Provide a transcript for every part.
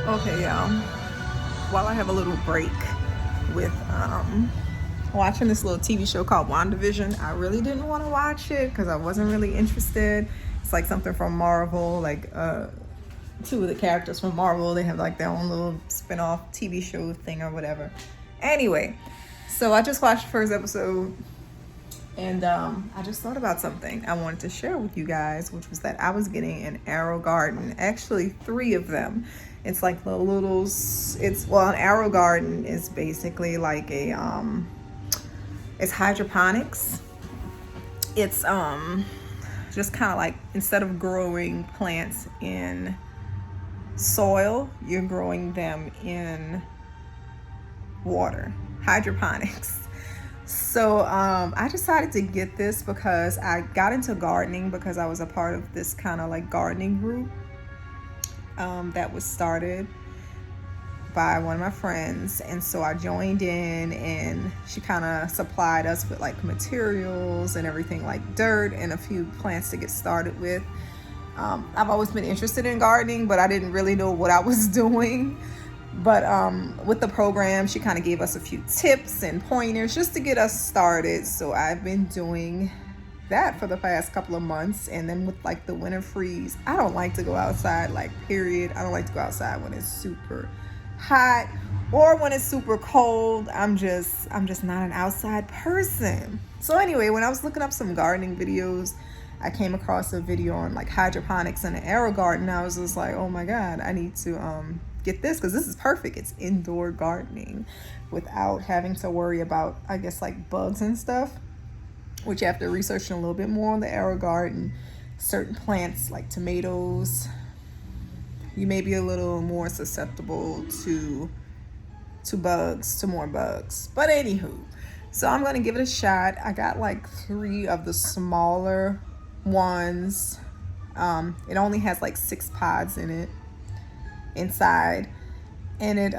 Okay, y'all. While I have a little break with watching this little TV show called WandaVision, I really didn't want to watch it because I wasn't really interested. It's like something from Marvel, like two of the characters from Marvel, they have like their own little spin-off TV show thing or whatever. Anyway, so I just watched the first episode and I just thought about something I wanted to share with you guys, which was that I was getting an AeroGarden, actually 3 of them. It's like the little, it's, well, an AeroGarden is basically like a, it's hydroponics. It's just kind of like, instead of growing plants in soil, you're growing them in water. Hydroponics. So I decided to get this because I got into gardening because I was a part of this kind of like gardening group that was started by one of my friends, and so I joined in, and she kind of supplied us with like materials and everything, like dirt and a few plants to get started with. I've always been interested in gardening, but I didn't really know what I was doing. But with the program, she kind of gave us a few tips and pointers just to get us started. So I've been doing that for the past couple of months. And then with like the winter freeze, I don't like to go outside, like period. I don't like to go outside when it's super hot or when it's super cold. I'm just not an outside person. So anyway, when I was looking up some gardening videos, I came across a video on like hydroponics and an AeroGarden. I was just like, oh my God, I need to get this because this is perfect. It's indoor gardening without having to worry about, I guess, like bugs and stuff, which you have to research a little bit more on the AeroGarden. Certain plants like tomatoes, you may be a little more susceptible to bugs, to more bugs. But anywho, so I'm gonna give it a shot. I got like 3 of the smaller ones. It only has like 6 pods in it inside, and it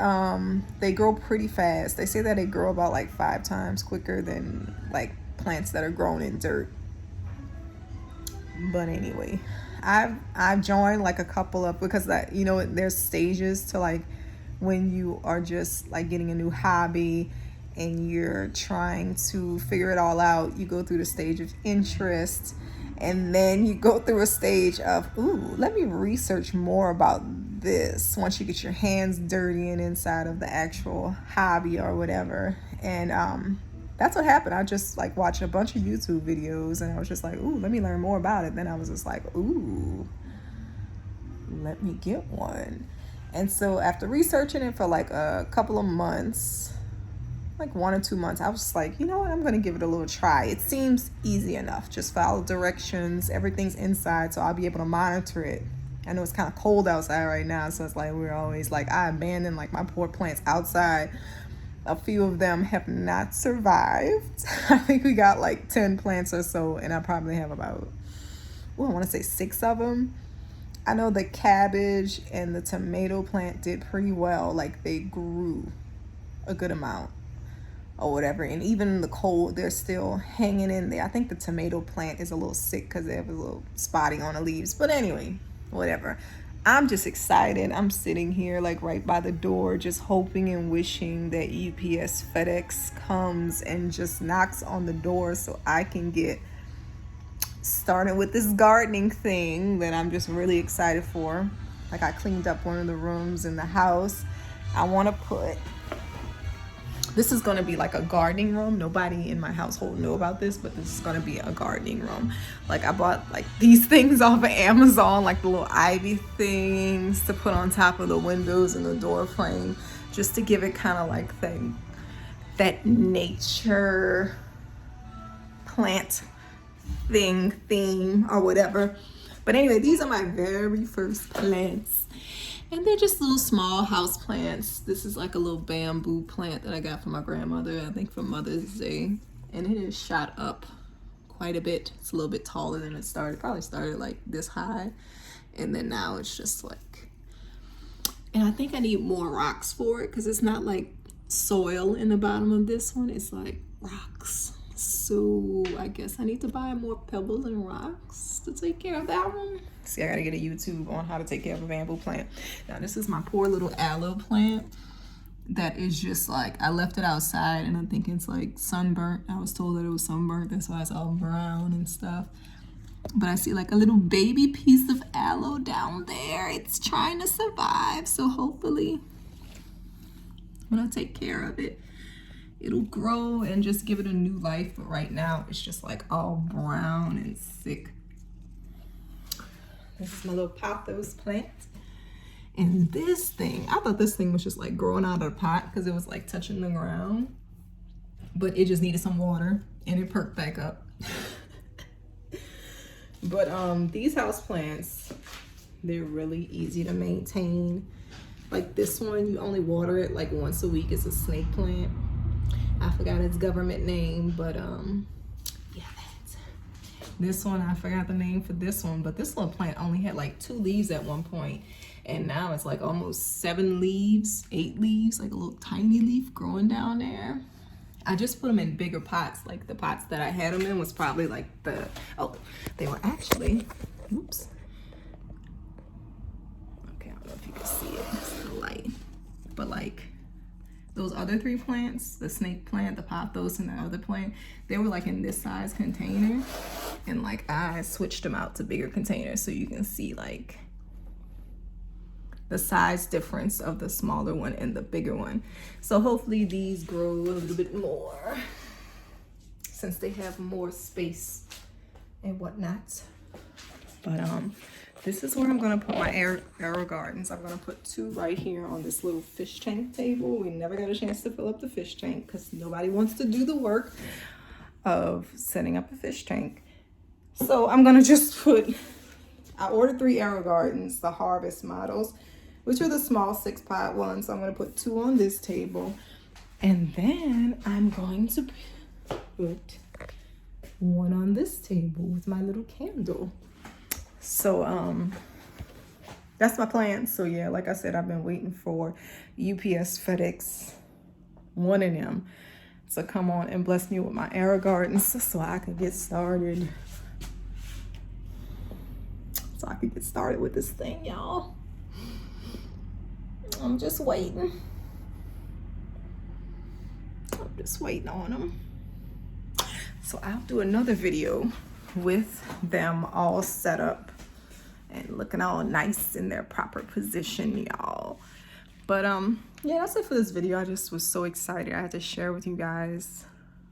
they grow pretty fast. They say that they grow about like 5 times quicker than like plants that are grown in dirt. But anyway, I've joined like a couple of, because that, you know, there's stages to like when you are just like getting a new hobby and you're trying to figure it all out. You go through the stage of interest, and then you go through a stage of, ooh, let me research more about this, once you get your hands dirty and inside of the actual hobby or whatever. And that's what happened. I just like watched a bunch of YouTube videos, and I was just like, ooh, let me learn more about it. Then I was just like, ooh, let me get one. And so after researching it for like a couple of months, like 1 or 2 months, I was just like, you know what, I'm gonna give it a little try. It seems easy enough. Just follow directions. Everything's inside, so I'll be able to monitor it. I know it's kind of cold outside right now, so it's like we're always like, I abandoned like my poor plants outside. A few of them have not survived. I think we got like 10 plants or so, and I probably have about, well, I want to say 6 of them. I know the cabbage and the tomato plant did pretty well. Like they grew a good amount or whatever, and even the cold, they're still hanging in there. I think the tomato plant is a little sick because they have a little spotting on the leaves, but anyway, whatever. I'm just excited. I'm sitting here like right by the door, just hoping and wishing that UPS FedEx comes and just knocks on the door so I can get started with this gardening thing that I'm just really excited for. Like I cleaned up one of the rooms in the house. I want to put, this is going to be like a gardening room. Nobody in my household know about this, but this is going to be a gardening room. Like I bought like these things off of Amazon, like the little ivy things to put on top of the windows and the door frame, just to give it kind of like that nature plant theme or whatever. But anyway, these are my very first plants. And they're just little small house plants. This is like a little bamboo plant that I got from my grandmother, I think for Mother's Day. And it has shot up quite a bit. It's a little bit taller than it started. Probably started like this high. And then now it's just like, and I think I need more rocks for it because it's not like soil in the bottom of this one. It's like rocks. So I guess I need to buy more pebbles and rocks to take care of that one. See, I gotta get a YouTube on how to take care of a bamboo plant. Now this is my poor little aloe plant that is just like, I left it outside and I think it's like sunburnt. I was told that it was sunburnt, that's why it's all brown and stuff. But I see like a little baby piece of aloe down there. It's trying to survive, so hopefully when I take care of it, it'll grow and just give it a new life. But right now it's just like all brown and sick. This is my little pothos plant. And this thing, I thought this thing was just like growing out of the pot because it was like touching the ground, but it just needed some water and it perked back up. But these house plants, they're really easy to maintain. Like this one, you only water it like once a week. It's a snake plant. I forgot its government name, but yeah, that's this one. I forgot the name for this one, but this little plant only had like 2 leaves at one point, and now it's like almost 7 leaves, 8 leaves, like a little tiny leaf growing down there. I just put them in bigger pots. Like the pots that I had them in was probably like they were actually, oops. Okay, I don't know if you can see it, it's the light. But like those other 3 plants, the snake plant, the pothos, and the other plant, they were like in this size container. And like I switched them out to bigger containers so you can see like the size difference of the smaller one and the bigger one. So hopefully these grow a little bit more since they have more space and whatnot. But this is where I'm gonna put my AeroGardens. I'm gonna put 2 right here on this little fish tank table. We never got a chance to fill up the fish tank because nobody wants to do the work of setting up a fish tank. So I'm gonna just put, I ordered 3 AeroGardens, the Harvest models, which are the small 6-pot ones. So I'm gonna put 2 on this table. And then I'm going to put 1 on this table with my little candle. So that's my plan. So yeah, like I said, I've been waiting for UPS, FedEx, one of them to come on and bless me with my AeroGardens so I can get started. So I can get started with this thing, y'all. I'm just waiting. I'm just waiting on them. So I'll do another video with them all set up and looking all nice in their proper position, y'all. But yeah, that's it for this video. I just was so excited. I had to share with you guys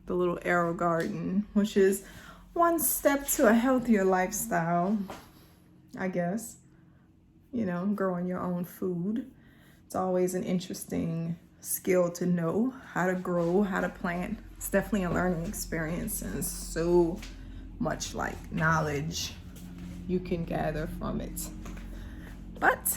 the little AeroGarden, which is one step to a healthier lifestyle, I guess. You know, growing your own food. It's always an interesting skill to know how to grow, how to plant. It's definitely a learning experience and so much like knowledge you can gather from it. But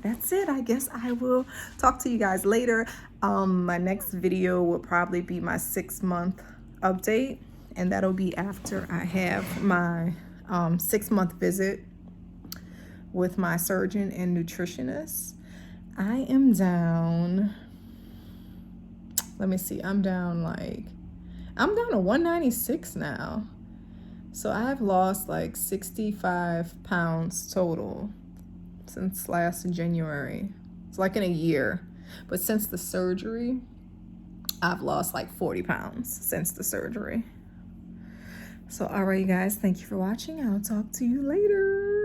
that's it. I guess I will talk to you guys later. My next video will probably be my 6-month update, and that'll be after I have my 6-month visit with my surgeon and nutritionist. I am down, let me see, I'm down to 196 now. So I've lost like 65 pounds total since last January. It's like in a year. But since the surgery, I've lost like 40 pounds since the surgery. So all right, you guys, thank you for watching. I'll talk to you later.